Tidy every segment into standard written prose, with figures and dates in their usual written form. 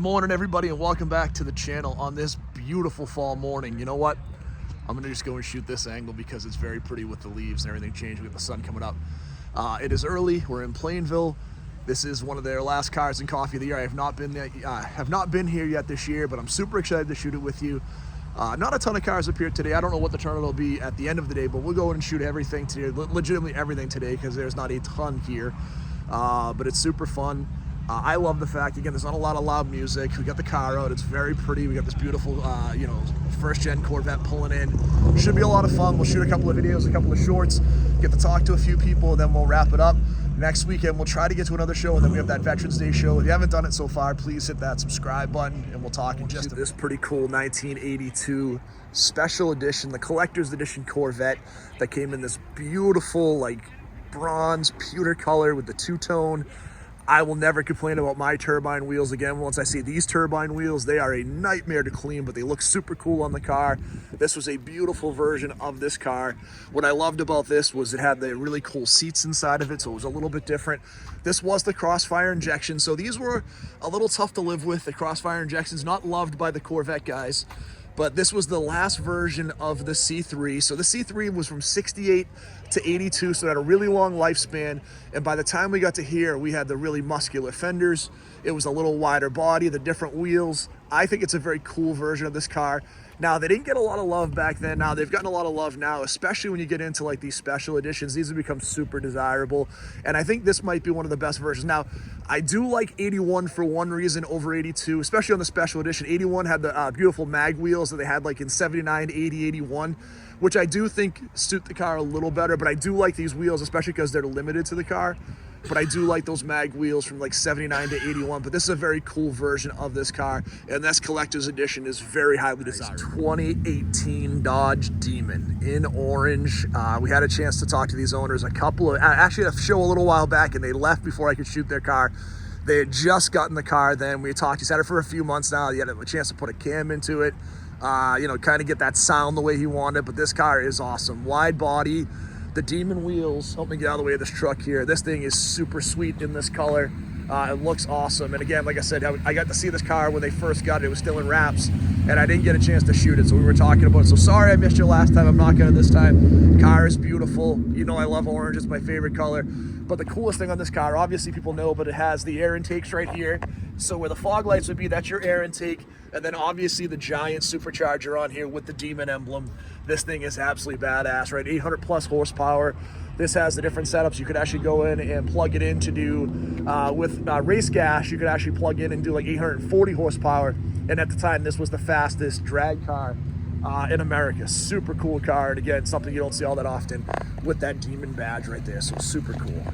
morning, everybody, and welcome back to the channel on this beautiful fall morning. You know what? I'm gonna just go and shoot this angle because it's very pretty with the leaves and everything changing with the sun coming up. It is early. We're in Planville. This is one of their last Cars and Coffee of the year. I have not been here yet this year, but I'm super excited to shoot it with you. Not a ton of cars up here today. I don't know what the tournament will be at the end of the day, but we'll go in and shoot everything today, legitimately everything today, because there's not a ton here. But it's super fun. I love the fact, again, there's not a lot of loud music. We got the car out. It's very pretty. We got this beautiful, first-gen Corvette pulling in. Should be a lot of fun. We'll shoot a couple of videos, a couple of shorts, get to talk to a few people, and then we'll wrap it up. Next weekend, we'll try to get to another show, and then we have that Veterans Day show. If you haven't done it so far, please hit that subscribe button, and we'll talk in just a minute. This pretty cool 1982 special edition, the collector's edition Corvette that came in this beautiful, like, bronze pewter color with the two-tone. I will never complain about my turbine wheels again. Once I see these turbine wheels, they are a nightmare to clean, but they look super cool on the car. This was a beautiful version of this car. What I loved about this was it had the really cool seats inside of it, so it was a little bit different. This was the crossfire injection, so these were a little tough to live with. The crossfire injections, not loved by the Corvette guys. But this was the last version of the C3. So the C3 was from 68 to 82, so it had a really long lifespan. And by the time we got to here, we had the really muscular fenders. It was a little wider body, the different wheels. I think it's a very cool version of this car. Now, they didn't get a lot of love back then. Now, they've gotten a lot of love now, especially when you get into like these special editions. These have become super desirable. And I think this might be one of the best versions. Now, I do like 81 for one reason over 82, especially on the special edition. 81 had the beautiful mag wheels that they had like in 79, 80, 81, which I do think suit the car a little better. But I do like these wheels, especially because they're limited to the car. But I do like those mag wheels from like 79 to 81. But this is a very cool version of this car. And this collector's edition is very highly desired. 2018 Dodge Demon in orange. We had a chance to talk to these owners actually a show a little while back, and they left before I could shoot their car. They had just gotten the car then. We talked, he's had it for a few months now. He had a chance to put a cam into it, kind of get that sound the way he wanted. But this car is awesome. Wide body. The Demon wheels, help me get out of the way of this truck here. This thing is super sweet in this color. It looks awesome. And again, like I said, I got to see this car when they first got it. It was still in wraps, and I didn't get a chance to shoot it. So we were talking about it. So sorry I missed you last time. I'm not gonna this time. Car is beautiful. You know I love orange. It's my favorite color. But the coolest thing on this car, obviously people know, but it has the air intakes right here. So where the fog lights would be, that's your air intake. And then obviously the giant supercharger on here with the Demon emblem. This thing is absolutely badass, right? 800 plus horsepower. This has the different setups. You could actually go in and plug it in to do, with race gas, you could actually plug in and do like 840 horsepower. And at the time, this was the fastest drag car in America. Super cool car. And again, something you don't see all that often with that Demon badge right there. So super cool.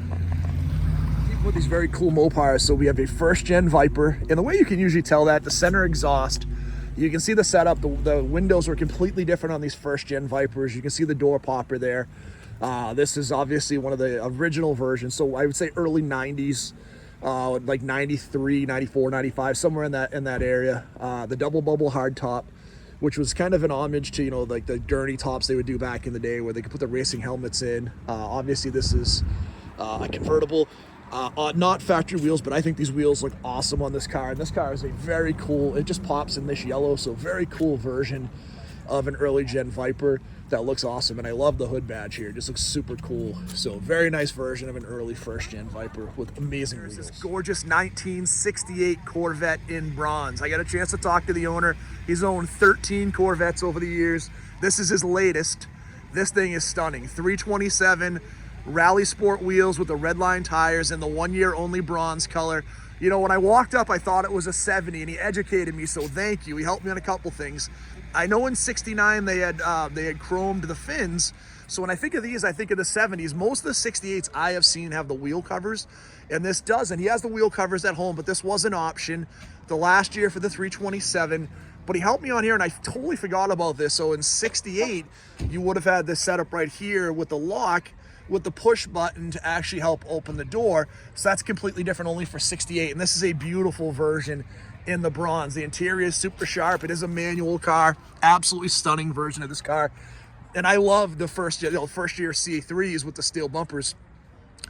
With these very cool Mopars. So we have a first gen Viper, and the way you can usually tell that, the center exhaust, you can see the setup, the windows were completely different on these first gen Vipers. You can see the door popper there. This is obviously one of the original versions, so I would say early 90s, like 93, 94, 95, somewhere in that area. The double bubble hardtop, which was kind of an homage to, like the gurney tops they would do back in the day where they could put the racing helmets in. Obviously this is a convertible. Not factory wheels, but I think these wheels look awesome on this car. And this car is a very cool, it just pops in this yellow, so very cool version of an early gen Viper that looks awesome. And I love the hood badge here, it just looks super cool. So very nice version of an early first gen Viper with amazing wheels. This gorgeous 1968 Corvette in bronze. I got a chance to talk to the owner. He's owned 13 Corvettes over the years. This is his latest. This thing is stunning. 327 Rally Sport wheels with the red line tires and the 1 year only bronze color. When I walked up, I thought it was a 70, and he educated me, so thank you. He helped me on a couple things. I know in 69 they had chromed the fins, so when I think of these, I think of the 70s. Most of the 68s I have seen have the wheel covers, and this doesn't. He has the wheel covers at home, but this was an option the last year for the 327. But he helped me on here, and I totally forgot about this. So in 68, you would have had this setup right here with the lock, with the push button to actually help open the door. So that's completely different only for 68. And this is a beautiful version in the bronze. The interior is super sharp. It is a manual car. Absolutely stunning version of this car. And I love the first year C3s with the steel bumpers.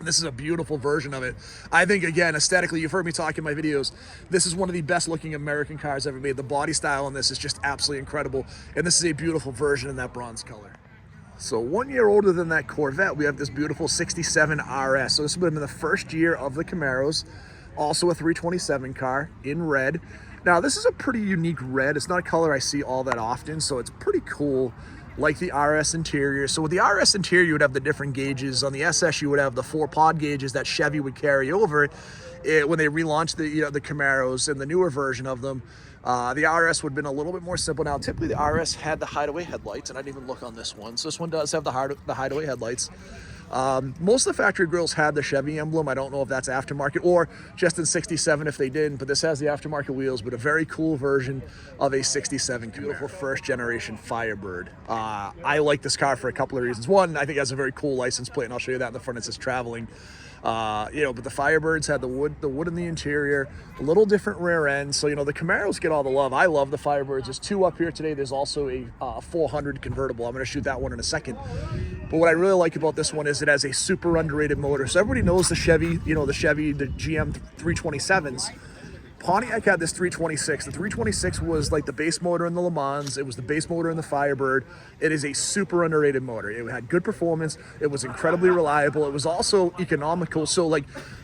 This is a beautiful version of it. I think, again, aesthetically, you've heard me talk in my videos, this is one of the best looking American cars ever made. The body style on this is just absolutely incredible. And this is a beautiful version in that bronze color. So 1 year older than that Corvette, we have this beautiful 67 RS. So this would have been the first year of the Camaros. Also a 327 car in red. Now this is a pretty unique red. It's not a color I see all that often, so it's pretty cool. Like the RS interior. So with the RS interior, you would have the different gauges. On the SS, you would have the 4 pod gauges that Chevy would carry over when they relaunched the Camaros and the newer version of them. The RS would have been a little bit more simple. Now, typically the RS had the hideaway headlights, and I didn't even look on this one. So this one does have the hideaway headlights. Most of the factory grills had the Chevy emblem. I don't know if that's aftermarket or just in 67 if they didn't, but this has the aftermarket wheels, but a very cool version of a 67 Camaro. Beautiful first generation Firebird. I like this car for a couple of reasons. One, I think it has a very cool license plate, and I'll show you that in the front. It says traveling. But the Firebirds had the wood in the interior, a little different rear end. So, the Camaros get all the love. I love the Firebirds. There's 2 up here today. There's also a 400 convertible. I'm going to shoot that one in a second. But what I really like about this one is it has a super underrated motor. So everybody knows the Chevy, the GM 327s. Pontiac had this 326. The 326 was like the base motor in the Le Mans. It was the base motor in the Firebird. It is a super underrated motor. It had good performance. It was incredibly reliable. It was also economical. So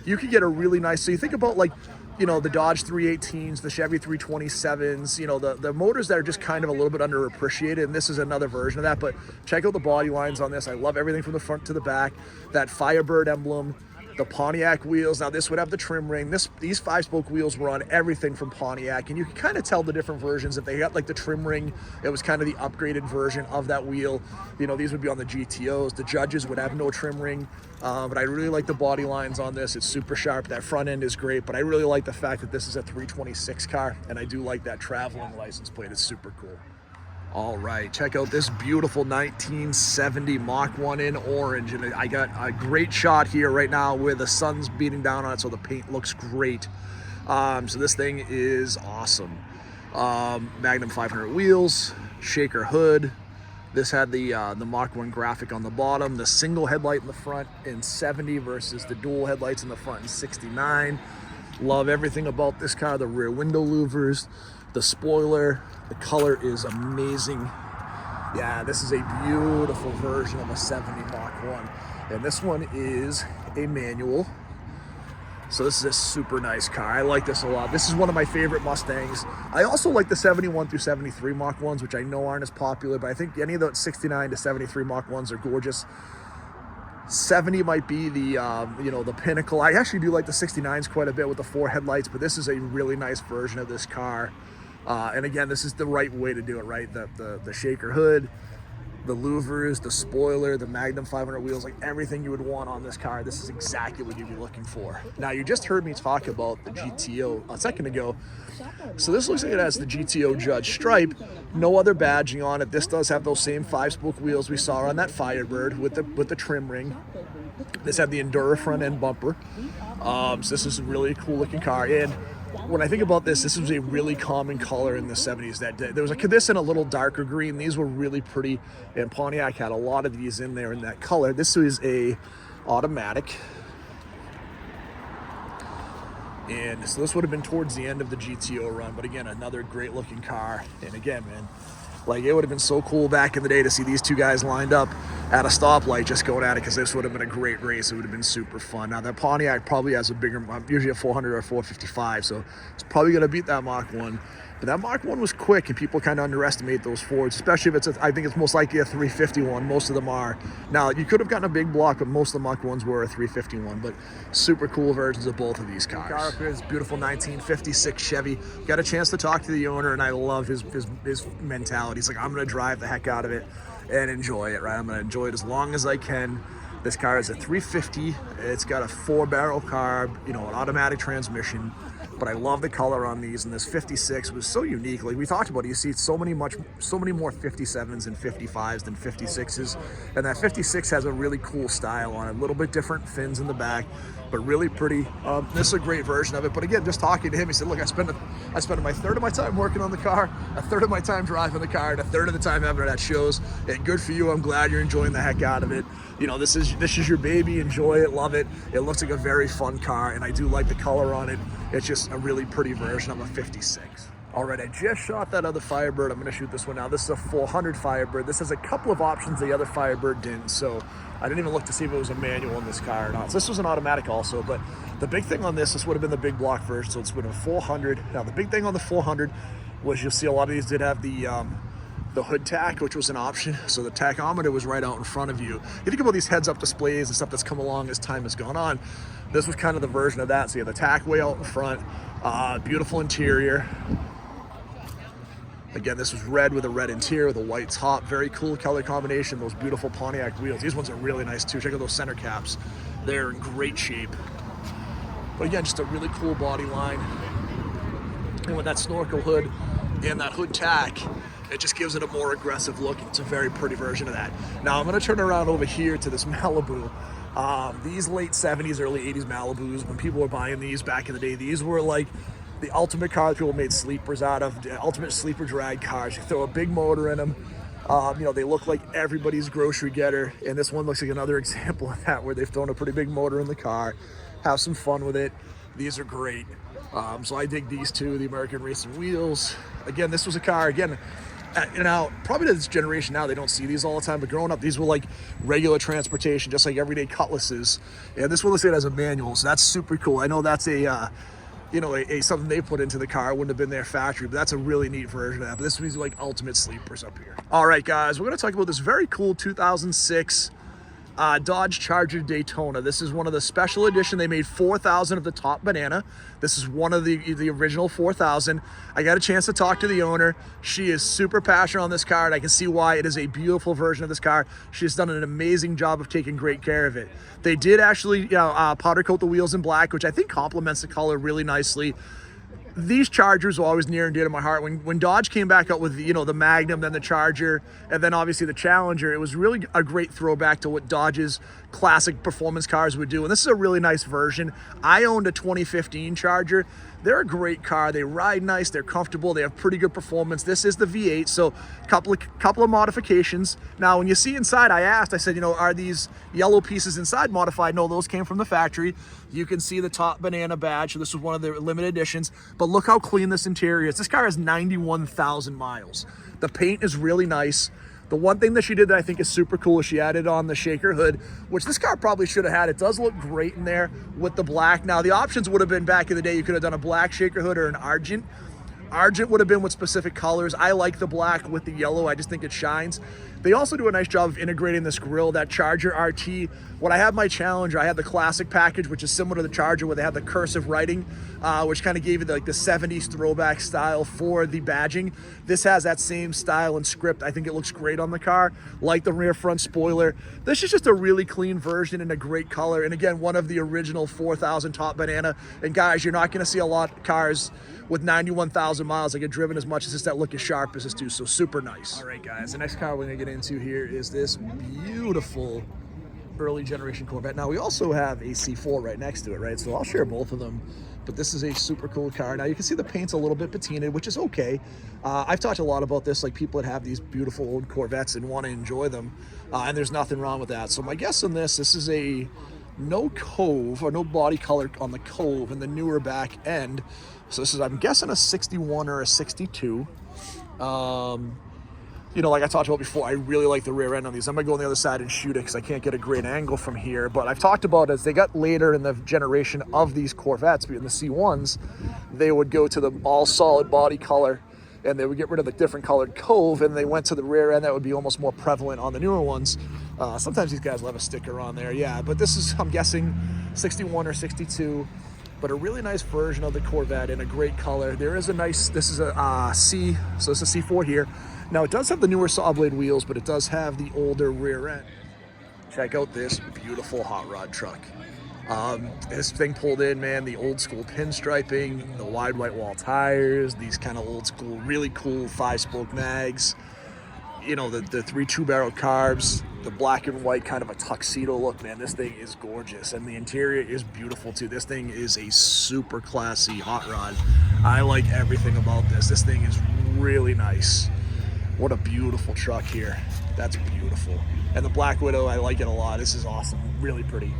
you could get a really nice, so you think about the Dodge 318s, the Chevy 327s, the motors that are just kind of a little bit underappreciated, and this is another version of that. But check out the body lines on this. I love everything from the front to the back. That Firebird emblem, the Pontiac wheels. Now this would have the trim ring. These 5-spoke wheels were on everything from Pontiac, and you can kind of tell the different versions. If they got the trim ring, it was kind of the upgraded version of that wheel. These would be on the GTOs. The Judges would have no trim ring, but I really like the body lines on this. It's super sharp. That front end is great, but I really like the fact that this is a 326 car, and I do like that traveling license plate. It's super cool. All right, check out this beautiful 1970 Mach 1 in orange. And I got a great shot here right now where the sun's beating down on it, so the paint looks great. So this thing is awesome. Magnum 500 wheels, shaker hood. This had the Mach 1 graphic on the bottom, the single headlight in the front in 70 versus the dual headlights in the front in 69. Love everything about this car, the rear window louvers, the spoiler. The color is amazing. Yeah, this is a beautiful version of a 70 Mach 1. And this one is a manual. So this is a super nice car. I like this a lot. This is one of my favorite Mustangs. I also like the 71 through 73 Mach 1s, which I know aren't as popular, but I think any of the 69 to 73 Mach 1s are gorgeous. 70 might be the the pinnacle. I actually do like the 69s quite a bit with the 4 headlights, but this is a really nice version of this car. And again, this is the right way to do it, right? The shaker hood, the louvers, the spoiler, the Magnum 500 wheels, like everything you would want on this car. This is exactly what you'd be looking for. Now, you just heard me talk about the GTO a second ago. So this looks like it has the GTO Judge stripe, no other badging on it. This does have those same 5-spoke wheels we saw on that Firebird with the trim ring. This had the Endura front end bumper. So this is a really cool looking car. And when I think about this was a really common color in the 70s. There was this in a little darker green. These were really pretty, and Pontiac had a lot of these in there in that color. This is a automatic, and so this would have been towards the end of the GTO run. But again, another great looking car. And again, man, it would have been so cool back in the day to see these 2 guys lined up at a stoplight just going at it, because this would have been a great race. It would have been super fun. Now, that Pontiac probably has a bigger, usually a 400 or a 455, so it's probably going to beat that Mach 1. But that Mach 1 was quick, and people kind of underestimate those Fords, especially if I think it's most likely a 351. Most of them are. Now, you could have gotten a big block, but most of the Mach 1s were a 351, but super cool versions of both of these cars. The car up here is beautiful 1956 Chevy. Got a chance to talk to the owner, and I love his mentality. He's like, I'm going to drive the heck out of it and enjoy it, right? I'm going to enjoy it as long as I can. This car is a 350. It's got a 4-barrel carb, an automatic transmission. but I love the color on these, and this 56 was so unique. Like we talked about, you see so many more 57s and 55s than 56s, and that 56 has a really cool style on it, a little bit different fins in the back, but really pretty. This is a great version of it. But again, just talking to him, he said, look, I spent my third of my time working on the car, a third of my time driving the car, and a third of the time having it at shows. And good for you. I'm glad you're enjoying the heck out of it. You know, this is your baby. Enjoy it, love it. It looks like a very fun car, and I do like the color on it. It's just a really pretty version of a 56. All right, I just shot that other Firebird. I'm going to shoot this one now. This is a 400 Firebird. This has a couple of options the other Firebird didn't, so I didn't even look to see if it was a manual in this car or not. So this was an automatic also, but the big thing on this would have been the big block version, so it's been a 400. Now, the big thing on the 400 was you'll see a lot of these did have the hood tack, which was an option. So the tachometer was right out in front of you. You think about these heads-up displays and stuff that's come along as time has gone on. This was kind of the version of that. So you have the tack way out in front, beautiful interior. Again, this was red with a red interior with a white top. Very cool color combination. Those beautiful Pontiac wheels. These ones are really nice too. Check out those center caps. They're in great shape. But again, just a really cool body line. And with that snorkel hood and that hood tack, it just gives it a more aggressive look. It's a very pretty version of that. Now I'm gonna turn around over here to this Malibu. These late 70s, early 80s Malibus, when people were buying these back in the day, these were like the ultimate cars people made sleepers out of, the ultimate sleeper drag cars. You throw a big motor in them. You know, they look like everybody's grocery getter, and this one looks like another example of that, where they've thrown a pretty big motor in the car, have some fun with it. These are great. So I dig these two, the American Racing wheels. Again, this was a car, again, now probably to this generation now, they don't see these all the time, but growing up, these were like regular transportation, just like everyday Cutlasses. And this one looks like it has a manual, so that's super cool. I know that's a you know, something they put into the car. It wouldn't have been their factory, but that's a really neat version of that. But this one's like ultimate sleepers up here. All right, guys, we're gonna talk about this very cool 2006 Dodge Charger Daytona. This is one of the special edition. They made 4,000 of the top banana. This is one of the original 4,000. I got a chance to talk to the owner. She is super passionate on this car, and I can see why. It is a beautiful version of this car. She has done an amazing job of taking great care of it. They did actually powder coat the wheels in black, which I think complements the color really nicely. These Chargers were always near and dear to my heart. When Dodge came back out with, you know, the Magnum, then the Charger, and then obviously the Challenger, it was really a great throwback to what Dodge's classic performance cars would do. And this is a really nice version. I owned a 2015 Charger. They're a great car. They ride nice. They're comfortable. They have pretty good performance. This is the V8, so couple of modifications. Now, when you see inside, I said, you know, are these yellow pieces inside modified? No, those came from the factory. You can see the top banana badge. So this was one of the limited editions. But look how clean this interior is. This car has 91,000 miles. The paint is really nice. The one thing that she did that I think is super cool is she added on the shaker hood, which this car probably should have had. It does look great in there with the black. Now, the options would have been back in the day. You could have done a black shaker hood or an argent. Argent would have been with specific colors. I like the black with the yellow. I just think it shines. They also do a nice job of integrating this grille, that Charger RT. When I have my Challenger, I had the classic package, which is similar to the Charger, where they have the cursive writing, which kind of gave you the 70s throwback style for the badging. This has that same style and script. I think it looks great on the car. Like the rear front spoiler. This is just a really clean version in a great color. And again, one of the original 4,000 top banana. And guys, you're not going to see a lot of cars with 91,000 miles that get driven as much as this that look as sharp as this do. So super nice. All right, guys, the next car we're gonna get into here is this beautiful early generation Corvette. Now we also have a C4 right next to it, right? So I'll share both of them, but this is a super cool car. Now you can see the paint's a little bit patinaed, which is okay. I've talked a lot about this, like people that have these beautiful old Corvettes and want to enjoy them, and there's nothing wrong with that. So my guess on this is a no cove or no body color on the cove and the newer back end. So this is, I'm guessing, a 61 or a 62. You know, like I talked about before, I really like the rear end on these. I'm gonna go on the other side and shoot it because I can't get a great angle from here. But I've talked about, as they got later in the generation of these Corvettes, in the C1s, they would go to the all solid body color and they would get rid of the different colored cove, and they went to the rear end that would be almost more prevalent on the newer ones. Sometimes these guys will have a sticker on there, yeah, but this is, I'm guessing, 61 or 62. But a really nice version of the Corvette in a great color. There is a nice, this is a C, so it's a C4 here. Now it does have the newer saw blade wheels, but it does have the older rear end. Check out this beautiful hot rod truck. This thing pulled in, man, the old school pinstriping, the wide white wall tires, these kind of old school, really cool 5-spoke mags, you know, the 3 2-barrel carbs, the black and white kind of a tuxedo look, man. This thing is gorgeous, and the interior is beautiful too. This thing is a super classy hot rod. I like everything about this. This thing is really nice. What a beautiful truck here. That's beautiful. And the Black Widow, I like it a lot. This is awesome, really pretty.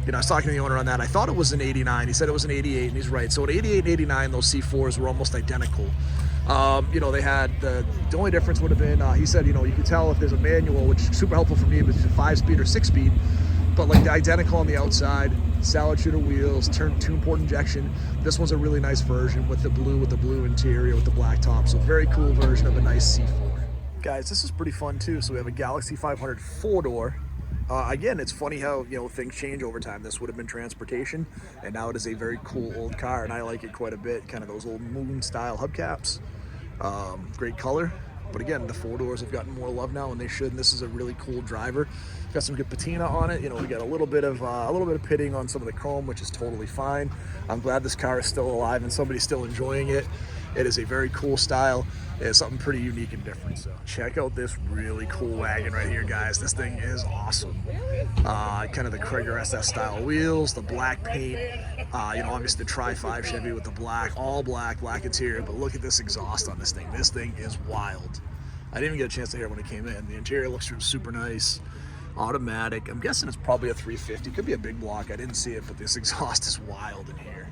You know, I was talking to the owner on that. I thought it was an 89. He said it was an 88, and he's right. So at 88 and 89, those C4s were almost identical. You know, they had the only difference would have been, he said, you know, you can tell if there's a manual, which is super helpful for me, but it's a 5-speed or 6-speed, but like the identical on the outside, salad shooter wheels, two-port injection. This one's a really nice version with the blue interior with the black top. So very cool version of a nice C4. Guys, this is pretty fun too. So we have a Galaxy 500 4-door. Again, it's funny how, you know, things change over time. This would have been transportation, and now it is a very cool old car, and I like it quite a bit. Kind of those old moon-style hubcaps. Great color, but again, the 4-doors have gotten more love now, and they should. And this is a really cool driver. Got some good patina on it. You know, we got a little bit of pitting on some of the chrome, which is totally fine. I'm glad this car is still alive and somebody's still enjoying it. It is a very cool style. It's something pretty unique and different. So check out this really cool wagon right here, guys. This thing is awesome. Kind of the Krager SS style wheels, the black paint. You know, obviously the Tri-5 Chevy with the black, all black interior. But look at this exhaust on this thing. This thing is wild. I didn't even get a chance to hear it when it came in. The interior looks super nice. Automatic. I'm guessing it's probably a 350. Could be a big block. I didn't see it, but this exhaust is wild in here.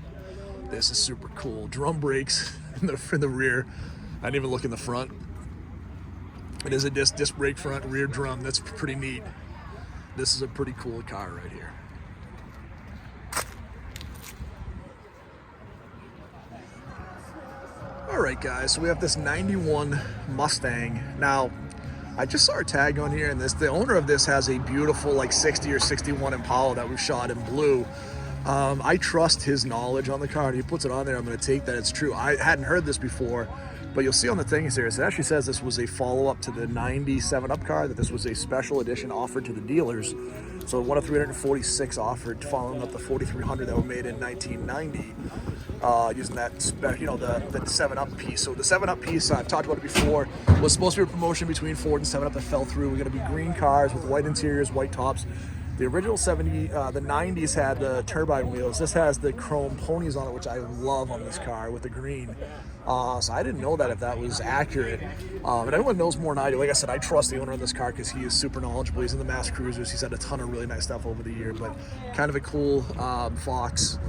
This is super cool. Drum brakes in the rear. I didn't even look in the front. It is a disc brake front, rear drum. That's pretty neat. This is a pretty cool car right here. All right, guys, so we have this 91 Mustang. Now, I just saw a tag on here, and the owner of this has a beautiful like 60 or 61 Impala that we've shot in blue. I trust his knowledge on the car, and he puts it on there. I'm going to take that it's true. I hadn't heard this before, but you'll see on the things here, it actually says this was a follow-up to the 97 Up car, that this was a special edition offered to the dealers. So one of 346 offered, following up the 4300 that were made in 1990, using that, you know, the 7-Up piece. So the 7-Up piece, I've talked about it before, was supposed to be a promotion between Ford and 7-Up that fell through. We're going to be green cars with white interiors, white tops. The original the 90s had the turbine wheels. This has the chrome ponies on it, which I love on this car with the green. So I didn't know that if that was accurate. And anyone knows more than I do. Like I said, I trust the owner of this car because he is super knowledgeable. He's in the mass cruisers. He's had a ton of really nice stuff over the year, but kind of a cool Fox.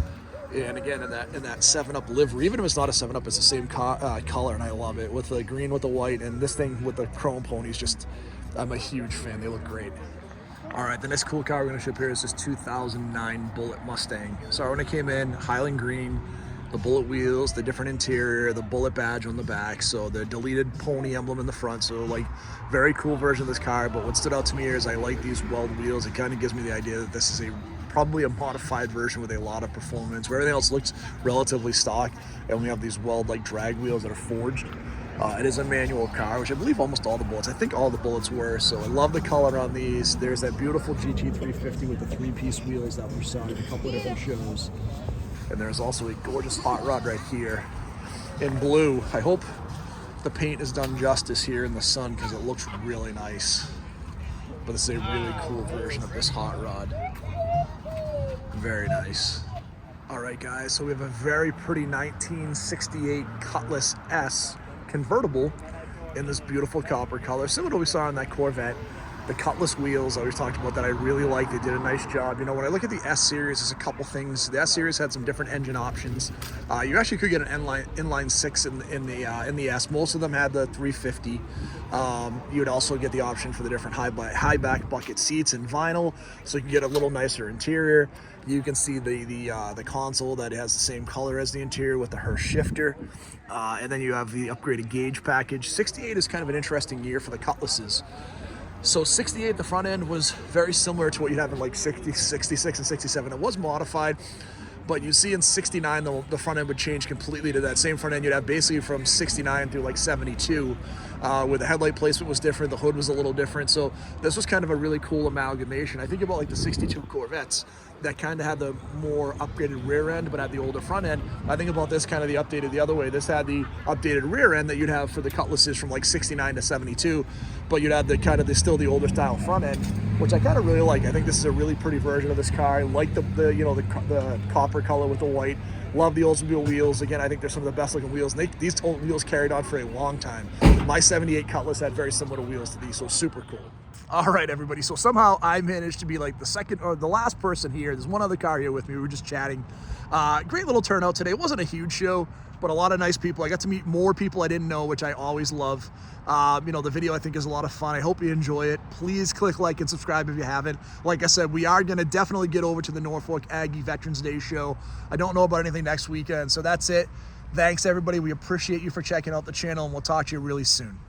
And again, in that 7-Up livery, even if it's not a 7-Up, it's the same color, and I love it, with the green with the white, and this thing with the chrome ponies. Just, I'm a huge fan. They look great. All right, the next cool car we're gonna ship here is this 2009 Bullet Mustang. So when it came in, Highland green, the Bullet wheels, the different interior, the Bullet badge on the back, so the deleted pony emblem in the front. So like, very cool version of this car. But what stood out to me here is I like these weld wheels. It kind of gives me the idea that this is probably a modified version with a lot of performance, where everything else looks relatively stock, and we have these weld like drag wheels that are forged. It is a manual car, which I believe almost all the Bullets, I think all the Bullets were. So I love the color on these. There's that beautiful GT350 with the 3-piece wheels that we saw in a couple of different shows. And there's also a gorgeous hot rod right here in blue. I hope the paint is done justice here in the sun because it looks really nice. But this is a really cool version of this hot rod. Very nice. All right, guys, so we have a very pretty 1968 Cutlass S convertible in this beautiful copper color, similar to what we saw on that Corvette. The Cutlass wheels I always talked about that I really like. They did a nice job. You know, when I look at the S series, there's a couple things. The S series had some different engine options. You actually could get an inline 6 in the S. Most of them had the 350. You would also get the option for the different high back bucket seats in vinyl, so you can get a little nicer interior. You can see the console that has the same color as the interior with the Hurst shifter. And then you have the upgraded gauge package. 68 is kind of an interesting year for the Cutlasses. So 68, the front end was very similar to what you'd have in like 60, 66, and 67. It was modified, but you see in 69, the front end would change completely to that same front end you'd have basically from 69 through like 72. where the headlight placement was different, the hood was a little different. So this was kind of a really cool amalgamation. I think about like the 62 Corvettes that kind of had the more upgraded rear end but had the older front end. I think about this kind of the updated the other way. This had the updated rear end that you'd have for the Cutlasses from like 69 to 72, but you'd have the kind of still the older style front end, which I kind of really like. I think this is a really pretty version of this car. I like the you know, the copper color with the white. Love the Oldsmobile wheels. Again, I think they're some of the best looking wheels. And these wheels carried on for a long time. My 78 Cutlass had very similar wheels to these, so super cool. All right, everybody. So somehow I managed to be like the second or the last person here. There's one other car here with me. We were just chatting. Great little turnout today. It wasn't a huge show, but a lot of nice people. I got to meet more people I didn't know, which I always love. You know, the video I think is a lot of fun. I hope you enjoy it. Please click like and subscribe if you haven't. Like I said, we are going to definitely get over to the Norfolk Aggie Veterans Day show. I don't know about anything next weekend, so that's it. Thanks, everybody. We appreciate you for checking out the channel, and we'll talk to you really soon.